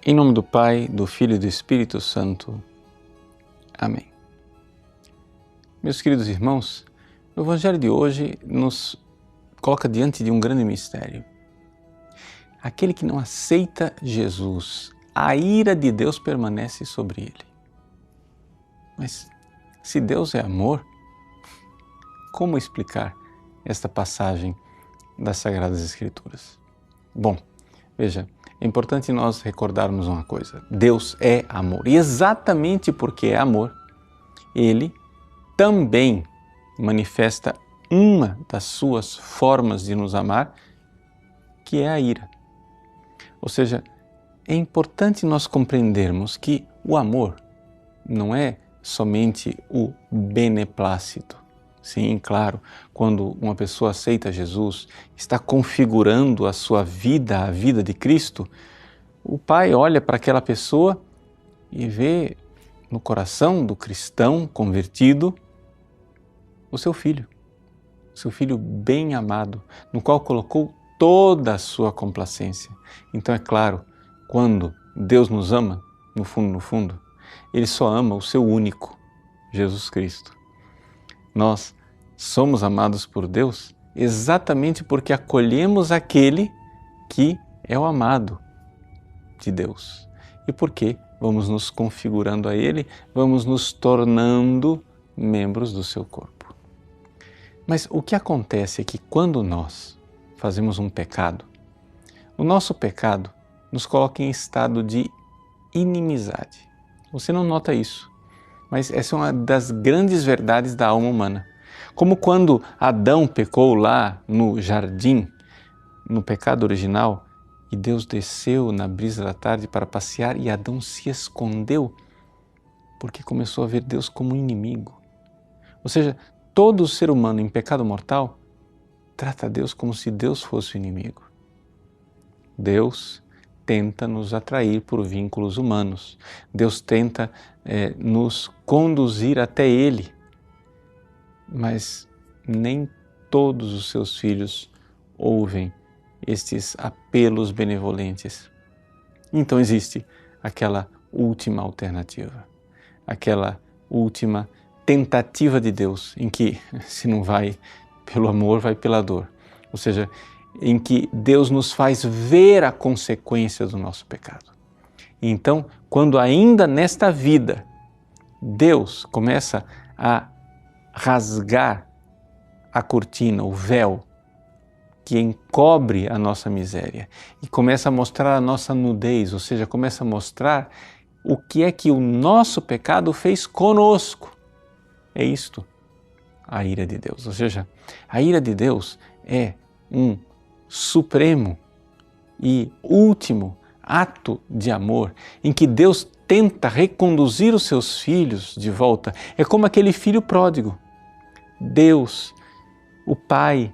Em nome do Pai, do Filho e do Espírito Santo. Amém. Meus queridos irmãos, o Evangelho de hoje nos coloca diante de um grande mistério. Aquele que não aceita Jesus, a ira de Deus permanece sobre ele. Mas se Deus é amor, como explicar esta passagem das Sagradas Escrituras? Bom, veja, é importante nós recordarmos uma coisa. Deus é amor. E exatamente porque é amor, Ele também manifesta uma das suas formas de nos amar, que é a ira. Ou seja, é importante nós compreendermos que o amor não é somente o beneplácito. Sim, claro, quando uma pessoa aceita Jesus, está configurando a sua vida, a vida de Cristo, o Pai olha para aquela pessoa e vê no coração do cristão convertido o seu filho bem amado, no qual colocou toda a sua complacência. Então é claro, quando Deus nos ama, no fundo, Ele só ama o seu único, Jesus Cristo. Nós somos amados por Deus exatamente porque acolhemos aquele que é o amado de Deus. E porque vamos nos configurando a Ele, vamos nos tornando membros do seu corpo. Mas o que acontece é que quando nós fazemos um pecado, o nosso pecado nos coloca em estado de inimizade. Você não nota isso, mas essa é uma das grandes verdades da alma humana. Como quando Adão pecou lá no jardim, no pecado original, e Deus desceu na brisa da tarde para passear e Adão se escondeu porque começou a ver Deus como inimigo. Ou seja, todo ser humano em pecado mortal trata Deus como se Deus fosse o inimigo. Deus tenta nos atrair por vínculos humanos. Deus tenta nos conduzir até Ele. Mas nem todos os seus filhos ouvem estes apelos benevolentes. Então existe aquela última alternativa, aquela última tentativa de Deus, em que se não vai pelo amor, vai pela dor. Ou seja, em que Deus nos faz ver a consequência do nosso pecado. Então, quando ainda nesta vida, Deus começa a rasgar a cortina, o véu, que encobre a nossa miséria e começa a mostrar a nossa nudez, ou seja, começa a mostrar o que é que o nosso pecado fez conosco. É isto, a ira de Deus. Ou seja, a ira de Deus é um supremo e último ato de amor em que Deus tenta reconduzir os seus filhos de volta. É como aquele filho pródigo. Deus, o Pai,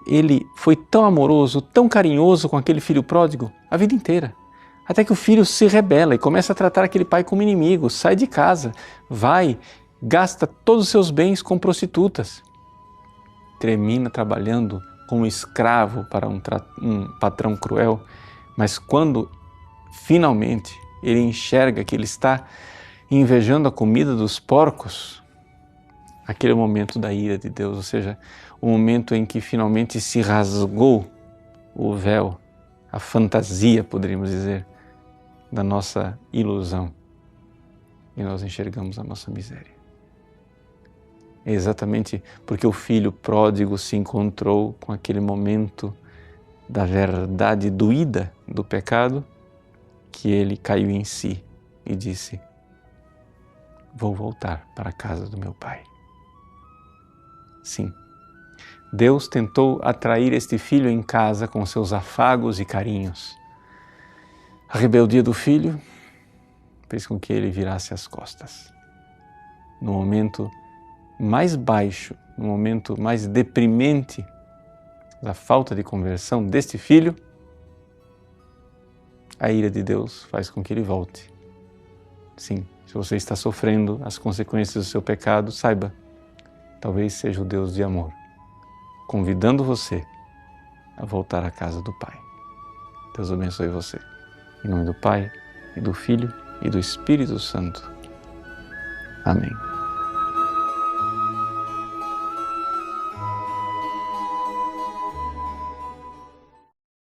Ele foi tão amoroso, tão carinhoso com aquele filho pródigo a vida inteira. Até que o filho se rebela e começa a tratar aquele pai como inimigo, sai de casa, vai, gasta todos os seus bens com prostitutas. Termina trabalhando como escravo para um patrão cruel, mas quando finalmente ele enxerga que ele está invejando a comida dos porcos, aquele momento da ira de Deus, ou seja, o momento em que finalmente se rasgou o véu, a fantasia, poderíamos dizer, da nossa ilusão, e nós enxergamos a nossa miséria. É exatamente porque o filho pródigo se encontrou com aquele momento da verdade doída do pecado, que ele caiu em si e disse: vou voltar para a casa do meu pai. Sim, Deus tentou atrair este filho em casa com seus afagos e carinhos. A rebeldia do filho fez com que ele virasse as costas. No momento mais baixo, no momento mais deprimente da falta de conversão deste filho, a ira de Deus faz com que ele volte. Sim, se você está sofrendo as consequências do seu pecado, saiba, talvez seja o Deus de amor convidando você a voltar à casa do Pai. Deus abençoe você. Em nome do Pai, e do Filho, e do Espírito Santo. Amém.